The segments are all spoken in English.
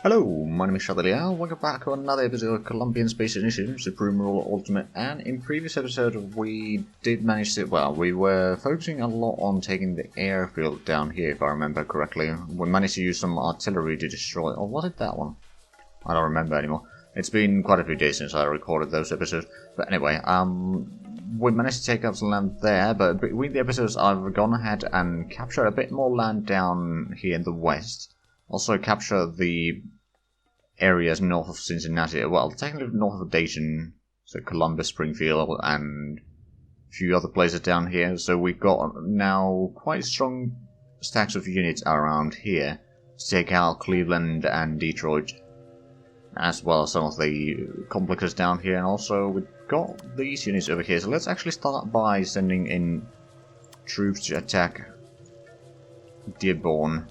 Hello, my name is Chevalier. Welcome back to another episode of Colombian Space Initiative, Supreme Ruler Ultimate, and in previous episode we did manage to, we were focusing a lot on taking the airfield down here, if I remember correctly. We managed to use some artillery to destroy, or was it that one? I don't remember anymore. It's been quite a few days since I recorded those episodes, but anyway, we managed to take up some land there, but between the episodes I've gone ahead and captured a bit more land down here in the west. Also capture the areas north of Cincinnati, well, technically north of Dayton, so Columbus, Springfield, and a few other places down here. So we've got now quite strong stacks of units around here to take out Cleveland and Detroit, as well as some of the complexes down here. And also we've got these units over here. So let's actually start by sending in troops to attack Dearborn,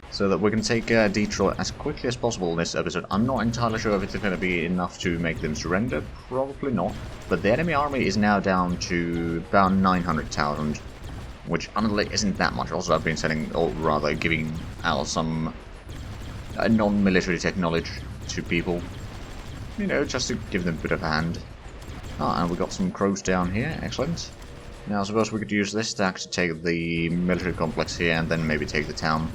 so that we can take Detroit as quickly as possible in this episode. I'm not entirely sure if it's going to be enough to make them surrender, probably not. But the enemy army is now down to about 900,000, which honestly isn't that much. Also, I've been sending, or rather giving out some non-military technology to people, you know, just to give them a bit of a hand. Ah, and we've got some crows down here, excellent. Now I suppose we could use this stack to take the military complex here and then maybe take the town.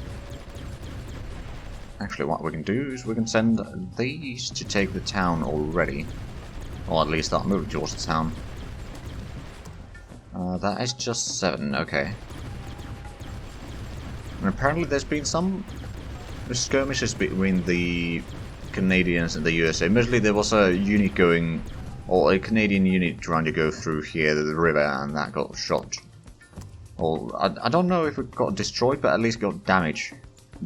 Actually, what we can do is we can send these to take the town already. Or at least start moving towards the town. That is just 7, okay. And apparently there's been some skirmishes between the Canadians and the USA. Mostly there was a unit going, or a Canadian unit trying to go through here, the river, and that got shot. Or, I don't know if it got destroyed, but at least got damaged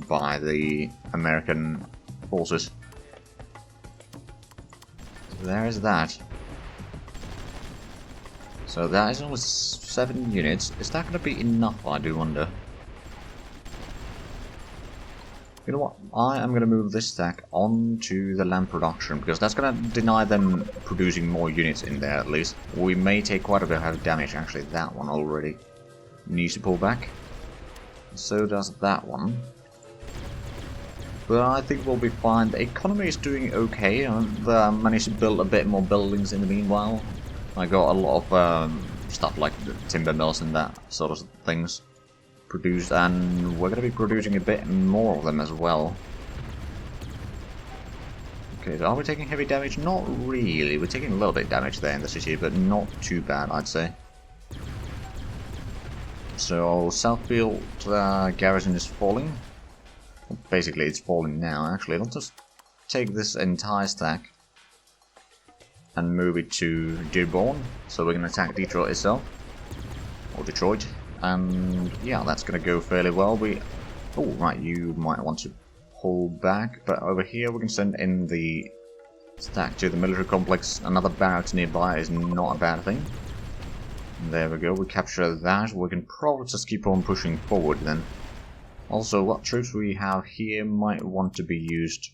by the American forces. There is that. So that is only 7 units. Is that going to be enough, I do wonder? You know what? I am going to move this stack onto the land production, because that's going to deny them producing more units in there at least. We may take quite a bit of damage, actually. That one already needs to pull back. So does that one. But I think we'll be fine. The economy is doing okay. I've managed to build a bit more buildings in the meanwhile. I got a lot of stuff like timber mills and that sort of things produced, and we're going to be producing a bit more of them as well. Okay, so are we taking heavy damage? Not really. We're taking a little bit of damage there in the city, but not too bad, I'd say. So Southfield garrison is falling. Basically, it's falling now, actually. Let's just take this entire stack and move it to Dearborn, so we can attack Detroit itself. Or Detroit. And yeah, that's going to go fairly well. Oh, right, you might want to pull back, but over here we can send in the stack to the military complex. Another barracks nearby is not a bad thing. There we go, we capture that. We can probably just keep on pushing forward then. Also, what troops we have here might want to be used,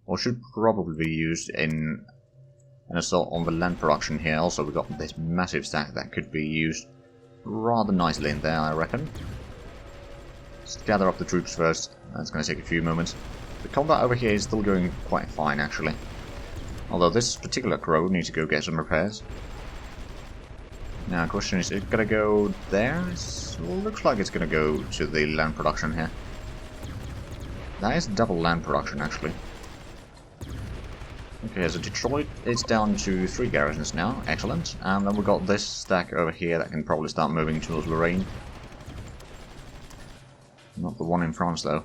or should probably be used in an assault on the land production here. Also, we've got this massive stack that could be used rather nicely in there, I reckon. Just gather up the troops first. That's going to take a few moments. The combat over here is still going quite fine, actually. Although this particular crow needs to go get some repairs. Now, the question is it going to go there? Looks like it's going to go to the land production here. That is double land production, actually. Okay, so Detroit is down to 3 garrisons now. Excellent. And then we've got this stack over here that can probably start moving towards Lorraine. Not the one in France, though.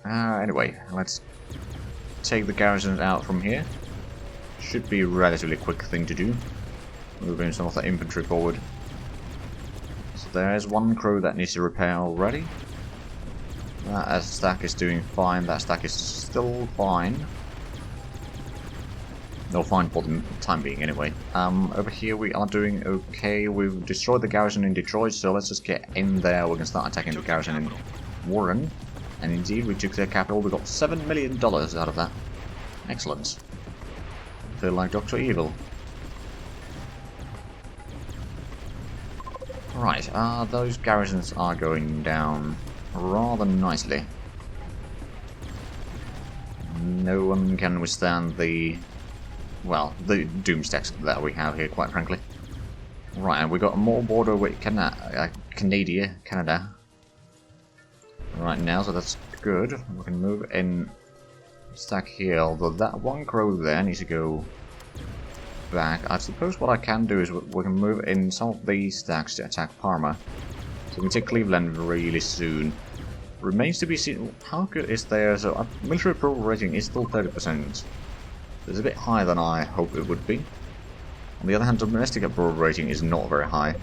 Anyway, let's take the garrisons out from here. Should be a relatively quick thing to do. Moving some of the infantry forward. So there's one crow that needs to repair already. That stack is doing fine. That stack is still fine. No, fine for the time being anyway. Over here we are doing okay. We've destroyed the garrison in Detroit, so let's just get in there. We can start attacking the garrison in Warren. And indeed, we took their capital. We got $7 million out of that. Excellent. I feel like Dr. Evil. Right, those garrisons are going down rather nicely. no one can withstand the, well, the doom stacks that we have here, quite frankly. Right, and we got more border with Canada right now, so that's good. We can move in stack here, although that one crow there needs to go back. I suppose what I can do is we can move in some of these stacks to attack Parma. So we can take Cleveland really soon. Remains to be seen how good is there. So military approval rating is still 30%. It's a bit higher than I hoped it would be. On the other hand, domestic approval rating is not very high.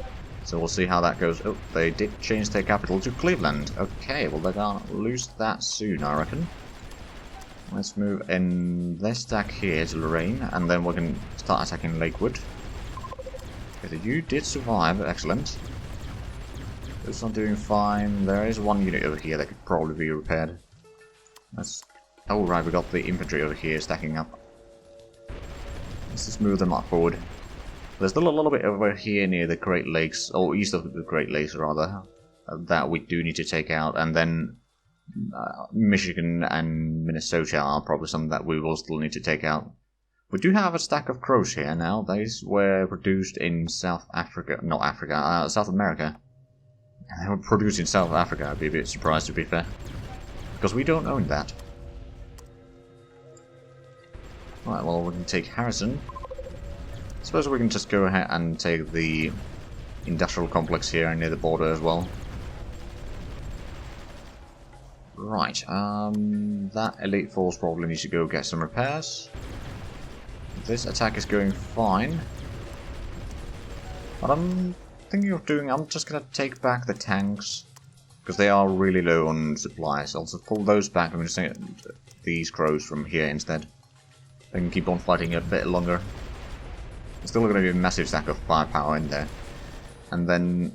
So we'll see how that goes. Oh, they did change their capital to Cleveland. Okay, well they're gonna lose that soon, I reckon. Let's move in this stack here to Lorraine, and then we can start attacking Lakewood. Okay, you did survive, excellent. It's not doing fine. There is one unit over here that could probably be repaired. Let's... oh right, we got the infantry over here stacking up. Let's just move them up forward. There's still a little bit over here near the Great Lakes, or east of the Great Lakes rather, that we do need to take out, and then Michigan and Minnesota are probably some that we will still need to take out. We do have a stack of crows here now. These were produced in South Africa, not Africa, South America. They were produced in South Africa. I'd be a bit surprised, to be fair, because we don't own that. Right, well, we can take Harrison. I suppose we can just go ahead and take the industrial complex here near the border as well. Right, that elite force probably needs to go get some repairs. This attack is going fine. What I'm thinking of doing, I'm just gonna take back the tanks, because they are really low on supplies. I'll just pull those back. I'm gonna send these crows from here instead. They can keep on fighting a bit longer. There's still gonna be a massive stack of firepower in there. And then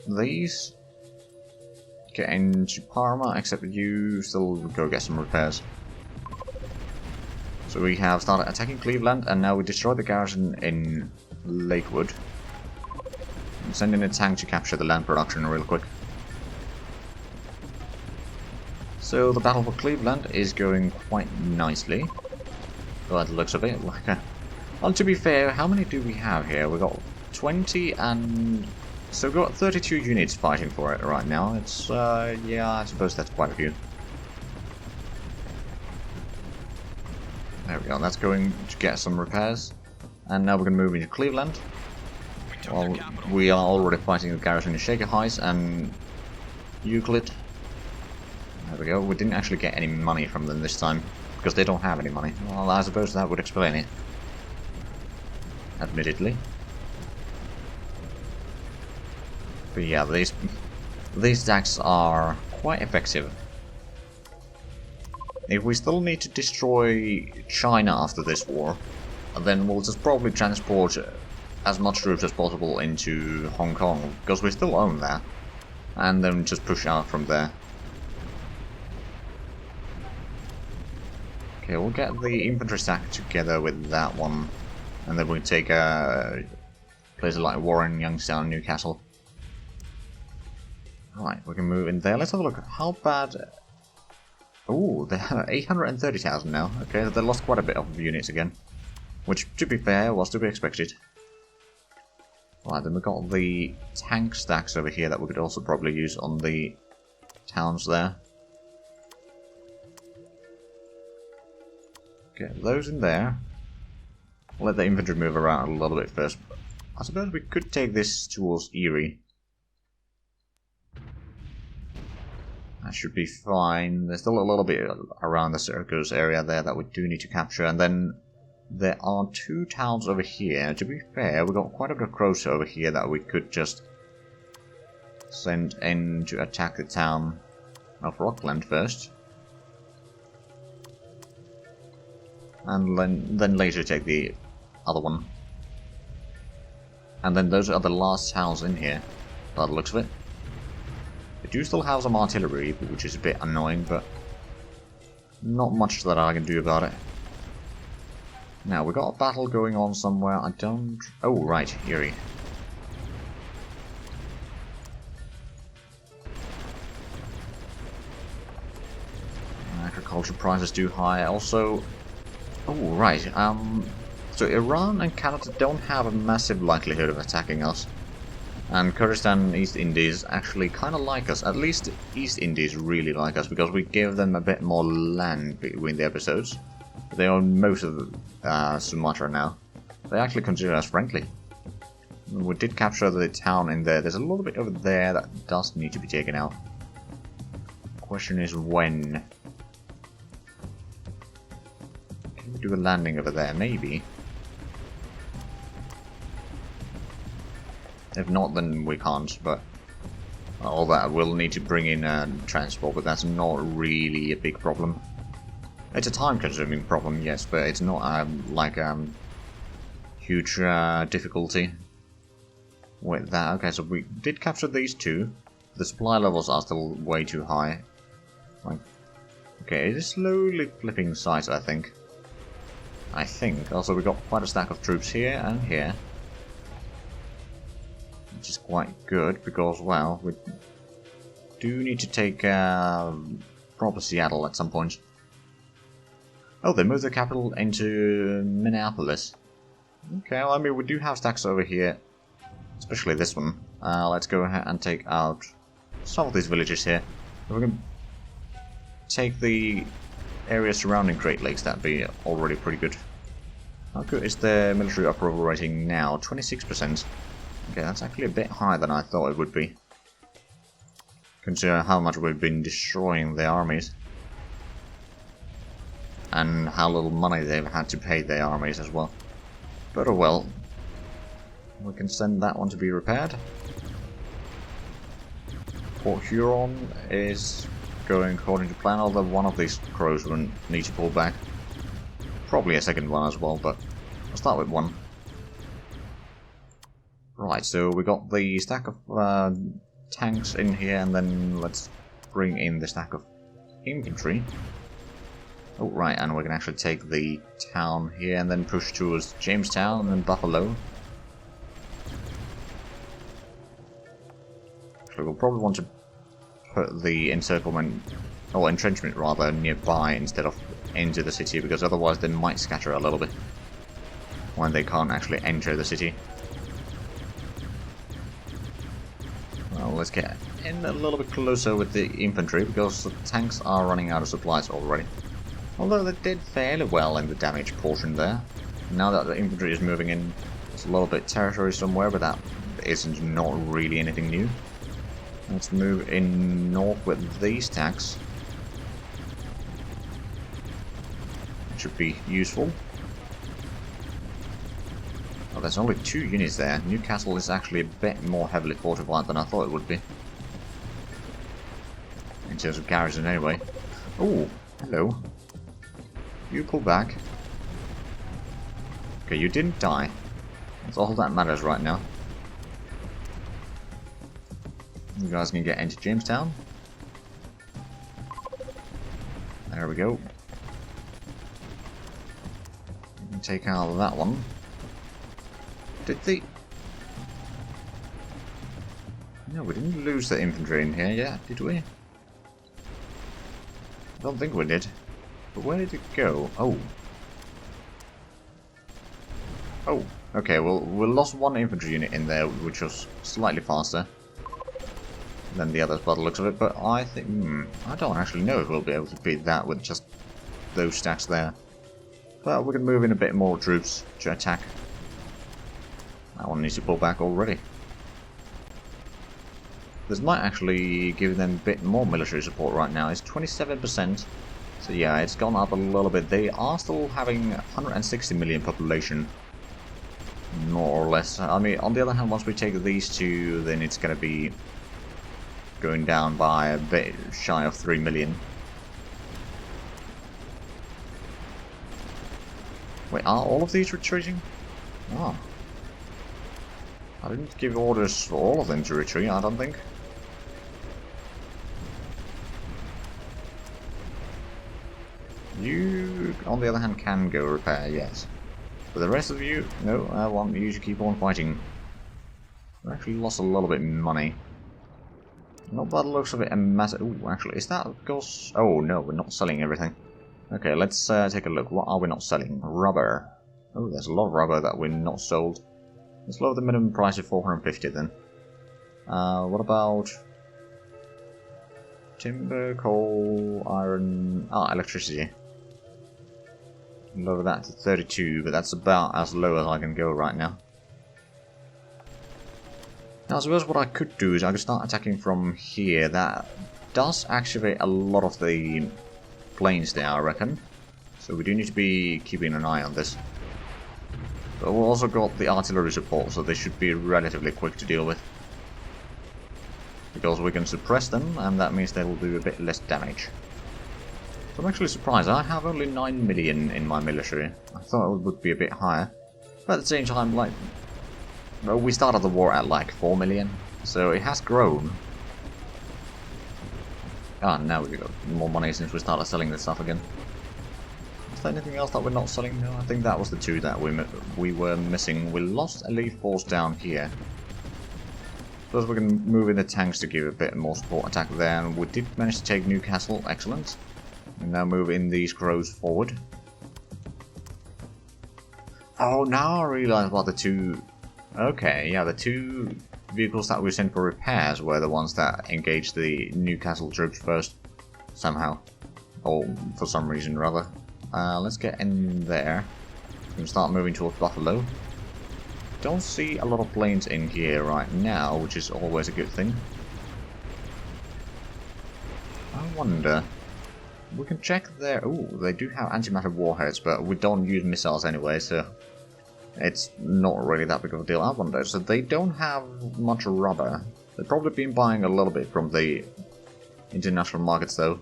these get into Parma, except you still go get some repairs. So we have started attacking Cleveland, and now we destroy the garrison in Lakewood. I'm sending a tank to capture the land production real quick. So the battle for Cleveland is going quite nicely, by the looks of it. Well, to be fair, how many do we have here? We've got 20 and... so we've got 32 units fighting for it right now. It's, yeah, I suppose that's quite a few. There we go, that's going to get some repairs. And now we're going to move into Cleveland. Well, we are already fighting the garrison in Shaker Heights and Euclid. There we go, we didn't actually get any money from them this time, because they don't have any money. Well, I suppose that would explain it. Admittedly. But yeah, these attacks are quite effective. If we still need to destroy China after this war, then we'll just probably transport as much troops as possible into Hong Kong, because we still own that, and then just push out from there. Okay, we'll get the infantry stack together with that one, and then we can take places like Warren, Youngstown, Newcastle. Right, we can move in there. Let's have a look at how bad... oh, they have 830,000 now. Okay, they lost quite a bit of units again. Which, to be fair, was to be expected. Right, then we got the tank stacks over here that we could also probably use on the towns there. Get those in there. We'll let the infantry move around a little bit first. I suppose we could take this towards Erie. That should be fine. There's still a little bit around the circus area there that we do need to capture. And then there are two towns over here. To be fair, we've got quite a bit of crows over here that we could just send in to attack the town of Rockland first. And then later take the other one. And then those are the last towns in here, by the looks of it. They do still have some artillery, which is a bit annoying, but not much that I can do about it. Now, we've got a battle going on somewhere. I don't... oh, right, Erie. agriculture prices too high. Also, oh right, so Iran and Canada don't have a massive likelihood of attacking us. And Kurdistan and East Indies actually kind of like us. At least East Indies really like us because we gave them a bit more land between the episodes. They own most of Sumatra now. They actually consider us friendly. We did capture the town in there. There's a little bit over there that does need to be taken out. Question is when. Can we do a landing over there? Maybe. If not, then we can't, but all that will need to bring in transport, but that's not really a big problem. It's a time-consuming problem, yes, but it's not like huge difficulty with that. Okay, so we did capture these two. The supply levels are still way too high. Like, okay, it is slowly flipping sides, I think. Also, we got quite a stack of troops here and here. Which is quite good, because, well, we do need to take proper Seattle at some point. Oh, they moved the capital into Minneapolis. Okay, well, I mean, we do have stacks over here, especially this one. Let's go ahead and take out some of these villages here. If we can take the area surrounding Great Lakes, that'd be already pretty good. How good is the military approval rating now? 26%. Okay, that's actually a bit higher than I thought it would be. Consider how much we've been destroying the armies. And how little money they've had to pay their armies as well. But oh well. We can send that one to be repaired. Port Huron is going according to plan, although one of these crows will need to pull back. Probably a second one as well, but I'll start with one. Right, so we got the stack of tanks in here, and then let's bring in the stack of infantry. Oh, right, and we can actually take the town here and then push towards Jamestown and then Buffalo. Actually, we'll probably want to put the encirclement, or entrenchment rather, nearby instead of into the city, because otherwise they might scatter a little bit when they can't actually enter the city. Well, let's get in a little bit closer with the infantry, because the tanks are running out of supplies already. Although they did fairly well in the damage portion there. Now that the infantry is moving in, it's a little bit territory somewhere, but that isn't not really anything new. Let's move in north with these tanks. It should be useful. Oh, there's only 2 units there. Newcastle is actually a bit more heavily fortified than I thought it would be. In terms of garrison anyway. Oh, hello. You pull back. Okay, you didn't die. That's all that matters right now. You guys can get into Jamestown. There we go. You can take out that one. Did the... No, we didn't lose the infantry in here yet, did we? I don't think we did. But where did it go? Oh. Oh, okay, well, we lost 1 infantry unit in there, which was slightly faster than the others by the looks of it, but I think... I don't actually know if we'll be able to beat that with just those stacks there. But we can move in a bit more troops to attack. That one needs to pull back already. This might actually give them a bit more military support right now. It's 27%. So yeah, it's gone up a little bit. They are still having 160 million population. More or less. I mean, on the other hand, once we take these two, then it's going to be going down by a bit shy of 3 million. Wait, are all of these retreating? Oh. I didn't give orders for all of them to retreat, I don't think. You, on the other hand, can go repair, yes. But the rest of you, no, I want you to keep on fighting. We actually lost a little bit of money. Not by the looks of it, a massive... Ooh, actually, is that because... Oh, no, we're not selling everything. Okay, let's take a look. What are we not selling? Rubber. Oh, there's a lot of rubber that we're not sold. Let's lower the minimum price to 450 then. What about... Timber, coal, iron... Ah, electricity. Lower that to 32, but that's about as low as I can go right now. Now, I suppose what I could do is I could start attacking from here. That does activate a lot of the planes there, I reckon. So we do need to be keeping an eye on this. But we've also got the artillery support, so they should be relatively quick to deal with. Because we can suppress them, and that means they will do a bit less damage. So I'm actually surprised. I have only 9 million in my military. I thought it would be a bit higher. But at the same time, like... Well, we started the war at like 4 million, so it has grown. Ah, now we've got more money since we started selling this stuff again. Is there anything else that we're not selling? No, I think that was the two that we were missing. We lost elite force down here. Plus we can move in the tanks to give a bit more support attack there, and we did manage to take Newcastle, excellent. And now move in these crows forward. Oh, now I realise about the two... Okay, yeah, the two vehicles that we sent for repairs were the ones that engaged the Newcastle troops first, somehow. Or for some reason, rather. Let's get in there. We can start moving towards Buffalo. Don't see a lot of planes in here right now, which is always a good thing. I wonder... We can check there... Ooh, they do have antimatter warheads, but we don't use missiles anyway, so... It's not really that big of a deal. I wonder, so they don't have much rubber. They've probably been buying a little bit from the international markets though.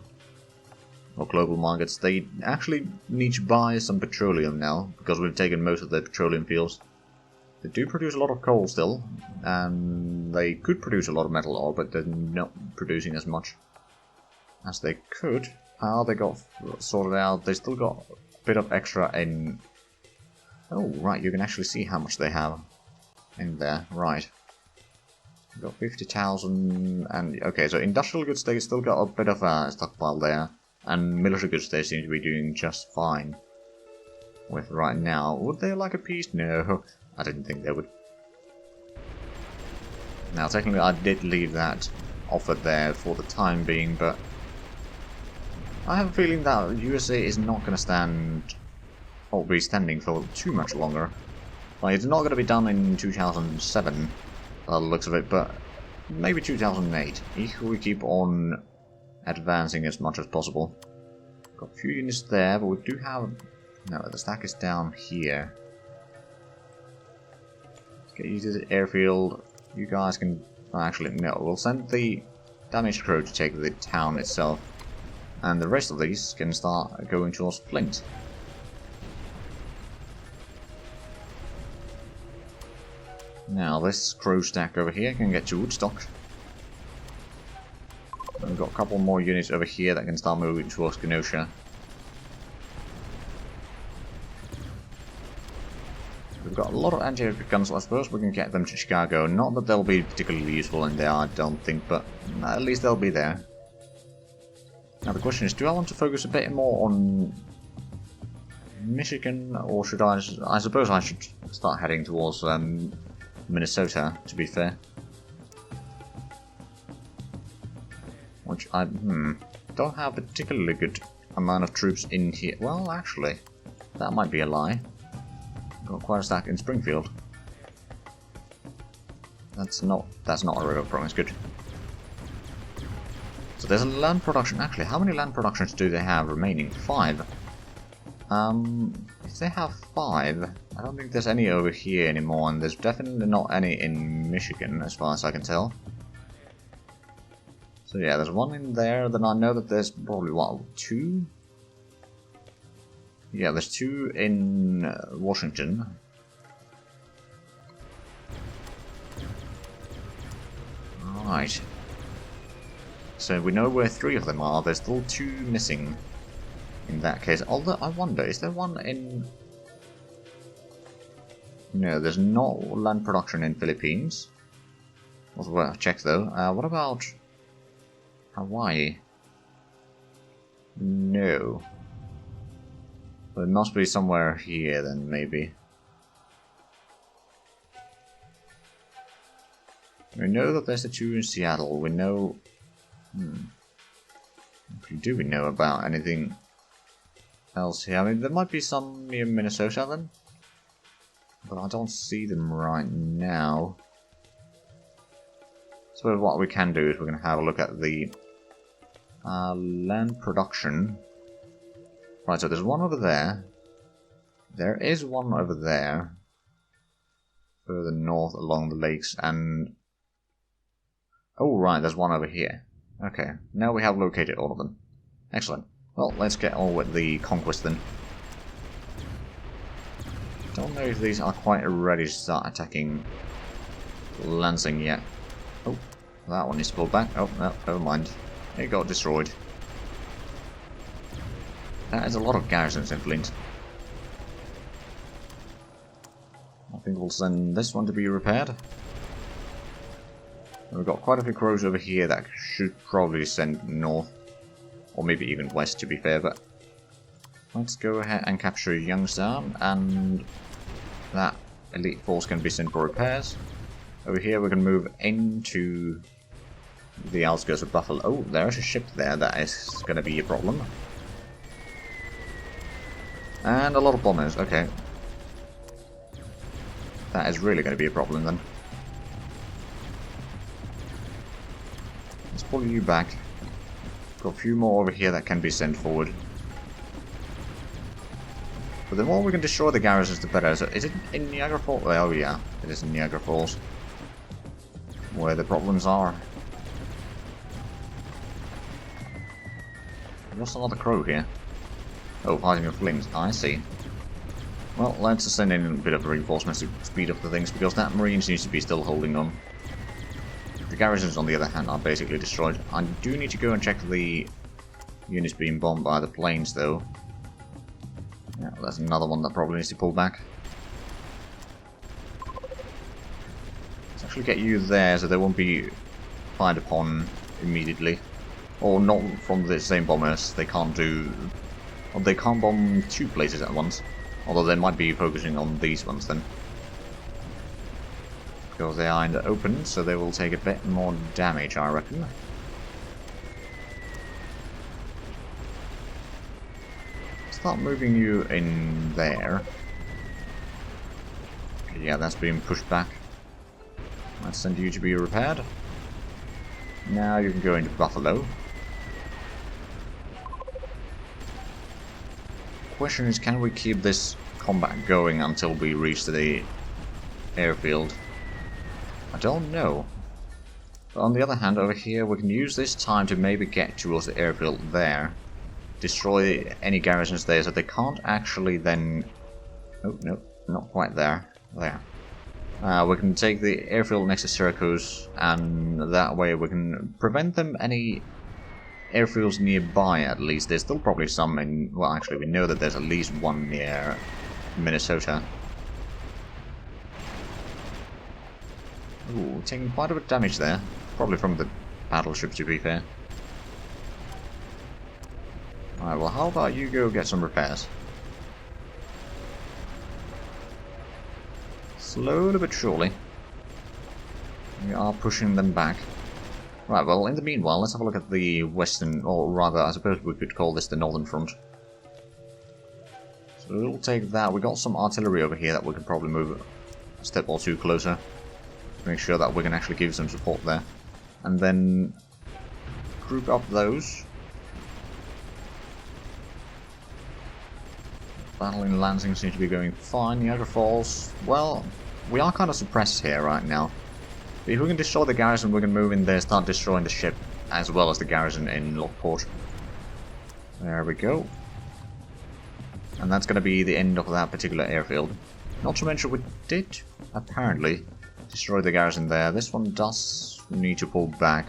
Or global markets. They actually need to buy some petroleum now, because we've taken most of the petroleum fields. They do produce a lot of coal still, and they could produce a lot of metal ore, but they're not producing as much as they could. How they got sorted out, they still got a bit of extra in... Oh, right, you can actually see how much they have in there, right. We've got 50,000, and okay, so industrial goods, they still got a bit of a stockpile there, and military goods they seem to be doing just fine with right now. Would they like a peace? No, I didn't think they would. Now, technically, I did leave that offer there for the time being, but I have a feeling that USA is not going to stand... or be standing for too much longer. Like, it's not going to be done in 2007, by the looks of it, but maybe 2008, if we keep on advancing as much as possible. Got a few units there, but we do have... No, the stack is down here. Let's get you to the airfield. You guys can... Oh, actually, no, we'll send the damaged crew to take the town itself. And the rest of these can start going towards Flint. Now, this crew stack over here can get to Woodstock. And we've got a couple more units over here that can start moving towards Kenosha. We've got a lot of anti-aircraft guns, so I suppose we can get them to Chicago. Not that they'll be particularly useful in there, I don't think, but at least they'll be there. Now the question is, do I want to focus a bit more on Michigan, or should I suppose I should start heading towards Minnesota, to be fair. Which I don't have a particularly good amount of troops in here. Well, actually, that might be a lie. Got quite a stack in Springfield. That's not a real promise. Good. So there's a land production. Actually, how many land productions do they have remaining? 5. If they have 5, I don't think there's any over here anymore, and there's definitely not any in Michigan, as far as I can tell. So yeah, there's one in there, then I know that there's probably, what, 2? Yeah, there's 2 in Washington. Right. So we know where 3 of them are, there's still 2 missing. In that case, although I wonder, is there one in... No, there's no land production in Philippines. Was worth a check though. What about Hawaii? No. But it must be somewhere here then, maybe. We know that there's a 2 in Seattle. We know... Do we know about anything else here? I mean, there might be some near Minnesota then. But I don't see them right now. So what we can do is we're going to have a look at the land production. Right, so there's one over there. There is one over there. Further north along the lakes and... Oh right, there's one over here. Okay, now we have located all of them. Excellent. Well, let's get on with the conquest then. Don't know if these are quite ready to start attacking Lansing yet. Oh, that one is pulled back. Oh, no, never mind. It got destroyed. That is a lot of garrisons in Flint. I think we'll send this one to be repaired. We've got quite a few crows over here that should probably send north. Or maybe even west, to be fair, but... Let's go ahead and capture Youngstown, and... that elite force can be sent for repairs. Over here we can move into... the outskirts of Buffalo. Oh, there's a ship there that is going to be a problem. And a lot of bombers, okay. That is really going to be a problem then. Let's pull you back. Got a few more over here that can be sent forward. But the more we can destroy the garrisons, the better. So is it in Niagara Falls? Oh yeah, it is in Niagara Falls. Where the problems are. What's another crow here? Oh, fighting a Flint, I see. Well, let's send in a bit of reinforcements to speed up the things, because that marine seems to be still holding on. The garrisons, on the other hand, are basically destroyed. I do need to go and check the units being bombed by the planes, though. Yeah, that's another one that probably needs to pull back. Let's actually get you there, so they won't be fired upon immediately. Or not from the same bombers. They can't do... Well, they can't bomb 2 places at once. Although they might be focusing on these ones then. Because they are in the open, so they will take a bit more damage, I reckon. Start moving you in there. Okay, yeah, that's being pushed back. Let's send you to be repaired. Now you can go into Buffalo. Question is, can we keep this combat going until we reach the airfield? I don't know. But on the other hand, over here we can use this time to maybe get towards the airfield there. Destroy any garrisons there so they can't actually then... Oh, no, not quite there. There. We can take the airfield next to Syracuse, and that way we can prevent them any airfields nearby at least. There's still probably some in... Well, actually, we know that there's at least one near Minnesota. Ooh, taking quite a bit of damage there. Probably from the battleship, to be fair. Alright, well, how about you go get some repairs? Slowly but surely. We are pushing them back. Right, well, in the meanwhile, let's have a look at the western, or rather, I suppose we could call this the northern front. So we'll take that. We got some artillery over here that we can probably move a step or two closer. To make sure that we can actually give some support there. And then group up those. Battle in Lansing seems to be going fine. Niagara Falls, well, we are kind of suppressed here right now. But if we can destroy the garrison, we can move in there, start destroying the ship, as well as the garrison in Lockport. There we go. And that's going to be the end of that particular airfield. Not to mention, we did, apparently, destroy the garrison there. This one does need to pull back.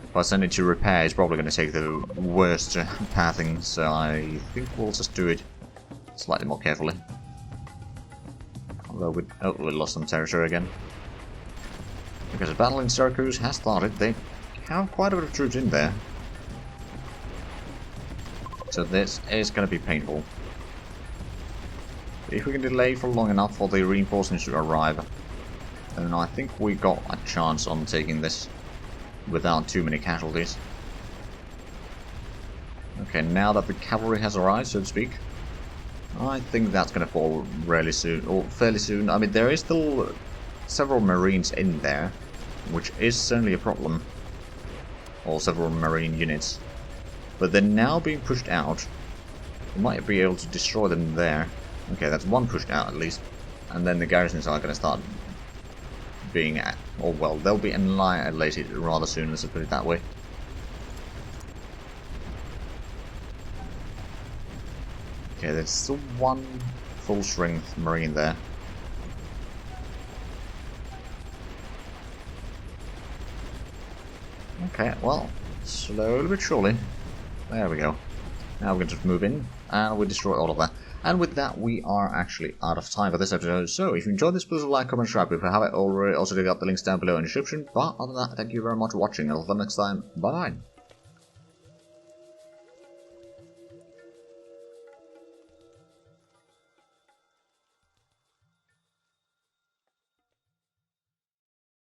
If I send it to repair, it's probably going to take the worst pathing, so I think we'll just do it slightly more carefully. Although we lost some territory again. Because the battle in Syracuse has started, they have quite a bit of troops in there. So this is going to be painful. If we can delay for long enough for the reinforcements to arrive, then I think we got a chance on taking this without too many casualties. Okay, now that the cavalry has arrived, so to speak, I think that's going to fall really soon, or fairly soon. I mean, there is still several marines in there, which is certainly a problem. Or several marine units. But they're now being pushed out. We might be able to destroy them there. Okay, that's one pushed out at least. And then the garrisons are going to start being, or well, they'll be annihilated rather soon, let's put it that way. Okay, there's still one full strength marine there. Okay, well, slowly but surely. There we go. Now we're going to just move in, and we destroy all of that. And with that, we are actually out of time for this episode. So, if you enjoyed this, please like, comment, subscribe if you haven't already. Also, check out the links down below in the description. But other than that, thank you very much for watching. Until next time, bye-bye.